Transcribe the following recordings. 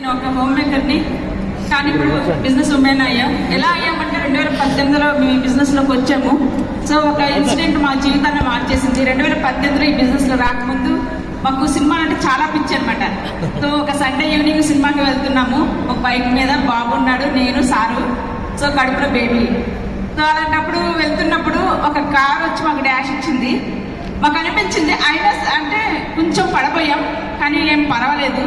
నేను ఒక హోమ్ మేకర్ని, కానీ ఇప్పుడు బిజినెస్ ఉమెన్ అయ్యాం. ఎలా అయ్యామంటే 2018లో మేము బిజినెస్లోకి వచ్చాము. సో ఒక ఇన్సిడెంట్ మా జీవితాన్ని మార్చేసింది. 2018లో ఈ బిజినెస్లో రాకముందు మాకు సినిమా అంటే చాలా పిచ్చి అనమాట. సో ఒక సండే ఈవినింగ్ సినిమాకి వెళ్తున్నాము. ఒక బైక్ మీద బాబు ఉన్నాడు, నేను సారు, సో కడుపులో బేబీ. సో అలాంటప్పుడు వెళ్తున్నప్పుడు ఒక కార్ వచ్చి మాకు డాష్ ఇచ్చింది. మాకు అనిపించింది అయినా అంటే కొంచెం పడబోయాం, కానీ ఏం పర్వాలేదు.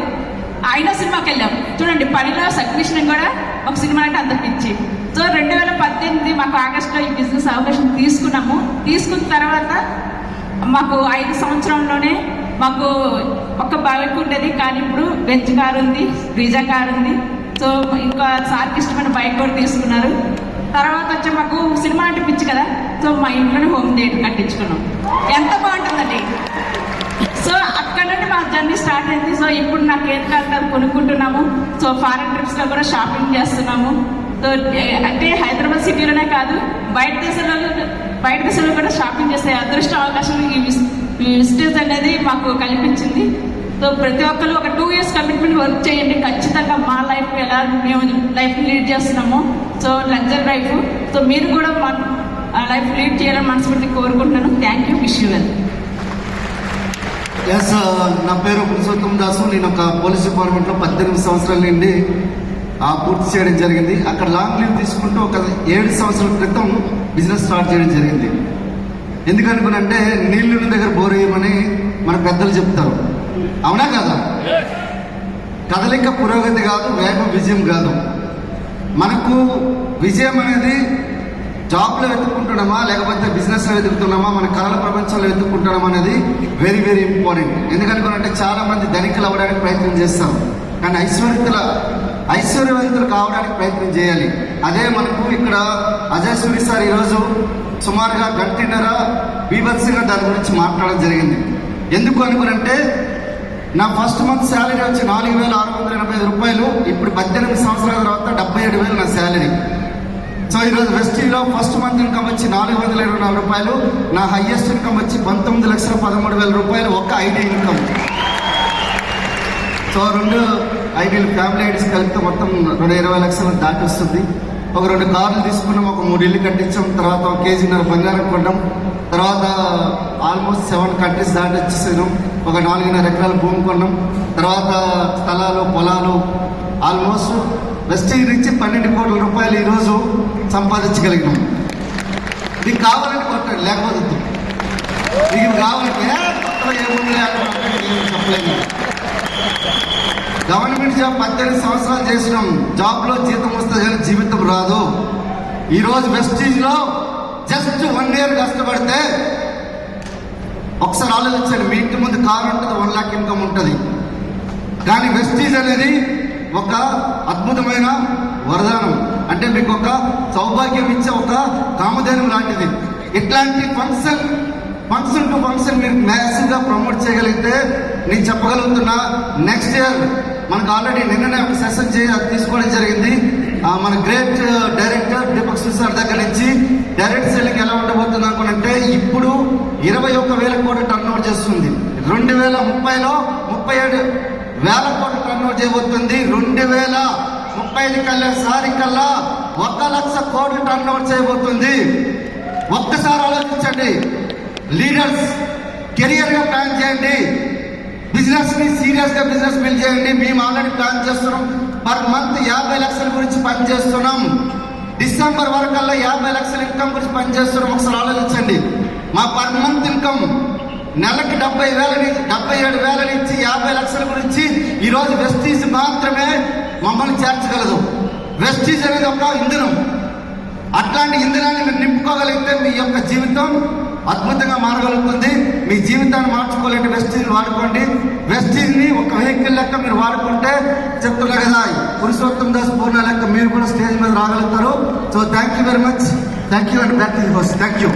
అయినా సినిమాకి వెళ్ళాం. చూడండి, పనిలో సగ్నిషన్ కూడా ఒక సినిమా అంటే అంత పిచ్చి. సో 2018 మాకు ఆగస్టులో ఈ బిజినెస్ అవకాశం తీసుకున్నాము. తీసుకున్న తర్వాత మాకు 5 సంవత్సరంలోనే మాకు ఒక బైక్ ఉండేది, కానీ ఇప్పుడు బెంచ్ కార్ ఉంది, బ్రీజా కార్ ఉంది. సో ఇంకా సార్కి ఇష్టమైన బైక్ కూడా తీసుకున్నారు. తర్వాత వచ్చి మాకు సినిమా అంటే పిచ్చి కదా, సో మా ఇంట్లోనే హోమ్ థియేటర్ కట్టించుకున్నాం. ఎంత బాగుంటుందండి. సో అక్కడ నుండి మా జర్నీ స్టార్ట్ అయింది. సో ఇప్పుడు నాకు ఏం కాదు కొనుక్కుంటున్నాము. సో ఫారెన్ ట్రిప్స్లో కూడా షాపింగ్ చేస్తున్నాము. సో అంటే హైదరాబాద్ సిటీలోనే కాదు, బయట దేశాల్లో కూడా షాపింగ్ చేసే అదృష్ట అవకాశం ఈ విజిటర్స్ అనేది మాకు కల్పించింది. సో ప్రతి ఒక్కరు ఒక 2 years కమిట్మెంట్ వర్క్ చేయండి. ఖచ్చితంగా మా లైఫ్ ఎలా మేము లైఫ్ లీడ్ చేస్తున్నాము. So luxury life. సో మీరు కూడా మా లైఫ్ లీడ్ చేయాలని మనస్ఫూర్తి కోరుకుంటున్నాను. Thank you. Wish you well. Yes, నా పేరు పురుషోత్తం దాసు. నేను ఒక పోలీస్ డిపార్ట్మెంట్లో 18 సంవత్సరాల నుండి పూర్తి చేయడం జరిగింది. అక్కడ లాంగ్ లీవ్ తీసుకుంటూ ఒక 7 సంవత్సరాల క్రితం బిజినెస్ స్టార్ట్ చేయడం జరిగింది. ఎందుకనుకునంటే నీళ్లు దగ్గర బోర్ వేయమని మన పెద్దలు చెప్తారు. అవునా కదా? కదలిక పురోగతి కాదు, వేగం విజయం కాదు. మనకు విజయం అనేది జాబ్లో వెతుక్కుంటున్నామా లేకపోతే బిజినెస్లో వెతుకుతున్నామా, మన కళల ప్రపంచంలో వెతుక్కుంటున్నామా అనేది వెరీ వెరీ ఇంపార్టెంట్. ఎందుకనుకునంటే చాలా మంది ధనికులు అవ్వడానికి ప్రయత్నం చేస్తాం, కానీ ఐశ్వర్యవంతులు కావడానికి ప్రయత్నం చేయాలి. అదే మనకు ఇక్కడ అజయ్ సూరి సార్ ఈరోజు సుమారుగా 1.5 బీభత్సంగా దాని గురించి మాట్లాడడం జరిగింది. ఎందుకు అనుకునంటే నా ఫస్ట్ మంత్ శాలరీ వచ్చి 4,685 రూపాయలు. ఇప్పుడు 18 సంవత్సరాల తర్వాత 77,000 నా శాలరీ. సో ఈరోజు వెస్టీలో ఫస్ట్ మంత్ ఇన్కమ్ వచ్చి 424 రూపాయలు. నా హైయెస్ట్ ఇన్కమ్ వచ్చి 19,13,000 రూపాయలు ఒక్క ఐటీ ఇన్కమ్. సో 2 ఐటీలు ఫ్యామిలీ ఐడీస్ కలిపితే మొత్తం 20 లక్షలు దాటి వస్తుంది. ఒక 2 కార్లు తీసుకున్నాం, ఒక 3 ఇల్లు కట్టించాం, తర్వాత 1.5 kg బంగారం కొన్నాం, తర్వాత ఆల్మోస్ట్ 7 కంట్రీస్ దాటి వచ్చేసాం. ఒక 4.5 ఎకరాల భూమి కొన్నాం, తర్వాత స్థలాలు పొలాలు ఆల్మోస్ట్ వెస్టీజ్ నుంచి 12 కోట్ల రూపాయలు ఈరోజు సంపాదించగలిగినాం. మీకు కావాలంటే కొట్టండి, లేకపోతే మీకు కావాలంటే ఏముంది చెప్పలేదు. గవర్నమెంట్ జాబ్ 18 సంవత్సరాలు చేసినాం. జాబ్లో జీతం వస్తుంది కానీ జీవితం రాదు. ఈరోజు వెస్టీజ్లో జస్ట్ 1 year కష్టపడితే ఒకసారి ఆలోచించండి. మీ ఇంటి ముందు కారు ఉంటుంది, 1 lakh ఇన్కమ్ ఉంటుంది. కానీ వెస్టీజ్ అనేది ఒక అద్భుతమైన వరదానం. అంటే మీకు ఒక సౌభాగ్యం ఇచ్చే ఒక కామధేనం లాంటిది. ఇట్లాంటి ఫంక్షన్ టు ఫంక్షన్ మీరు మ్యాసివ్గా ప్రమోట్ చేయగలిగితే నేను చెప్పగలుగుతున్నా నెక్స్ట్ ఇయర్ మనకు ఆల్రెడీ నిన్ననే ఒక సెషన్ తీసుకోవడం జరిగింది. మన గ్రేట్ డైరెక్టర్ దీపక్ సార్ దగ్గర నుంచి డైరెక్ట్ సెల్లింగ్ ఎలా ఉండబోతుంది అనుకుంటే ఇప్పుడు 21,000 కోట్లు టర్న్ చేస్తుంది. 2030లో 37,000 కోట్లు టర్న్ చేయబోతుంది. 2030 కల్లా 1 లక్ష కోట్లు టర్న్ చేయబోతుంది. ఒక్కసారి ఆలోచించండి. లీడర్స్ కెరియర్గా ప్లాన్ చేయండి. బిజినెస్ ని సీరియస్ గా బిజినెస్ బిల్డ్ చేయండి. మేము ఆల్రెడీ ప్లాన్ చేస్తున్నాం. పర్ మంత్ 50 లక్షల గురించి పనిచేస్తున్నాం. డిసెంబర్ వరకల్లా 50 లక్షల ఇన్కమ్ గురించి పనిచేస్తున్నాం. ఒకసారి ఆలోచించండి. మా పర్ మంత్ ఇన్కమ్ నెలకి 77,000 నుంచి 50 లక్షల గురించి ఈరోజు వెస్టీజ్ మాత్రమే మమ్మల్ని చేర్చగలదు. వెస్టీజ్ అనేది ఒక ఇంధనం. అట్లాంటి ఇంధనాన్ని మీరు నింపుకోగలిగితే మీ యొక్క జీవితం అద్భుతంగా మారగలుగుతుంది. మీ జీవితాన్ని మార్చుకోవాలంటే వెస్టీజ్ వాడుకోండి. వెస్టీజ్ని ఒక వెహికల్ లెక్క మీరు వాడుకుంటే చెప్తున్నా కదా, పురుషోత్తం దాస్ పూర్ణ లెక్క మీరు కూడా స్టేజ్ మీద రాగలుగుతారు. So thank you very much. Thank you and back to the host. Thank you.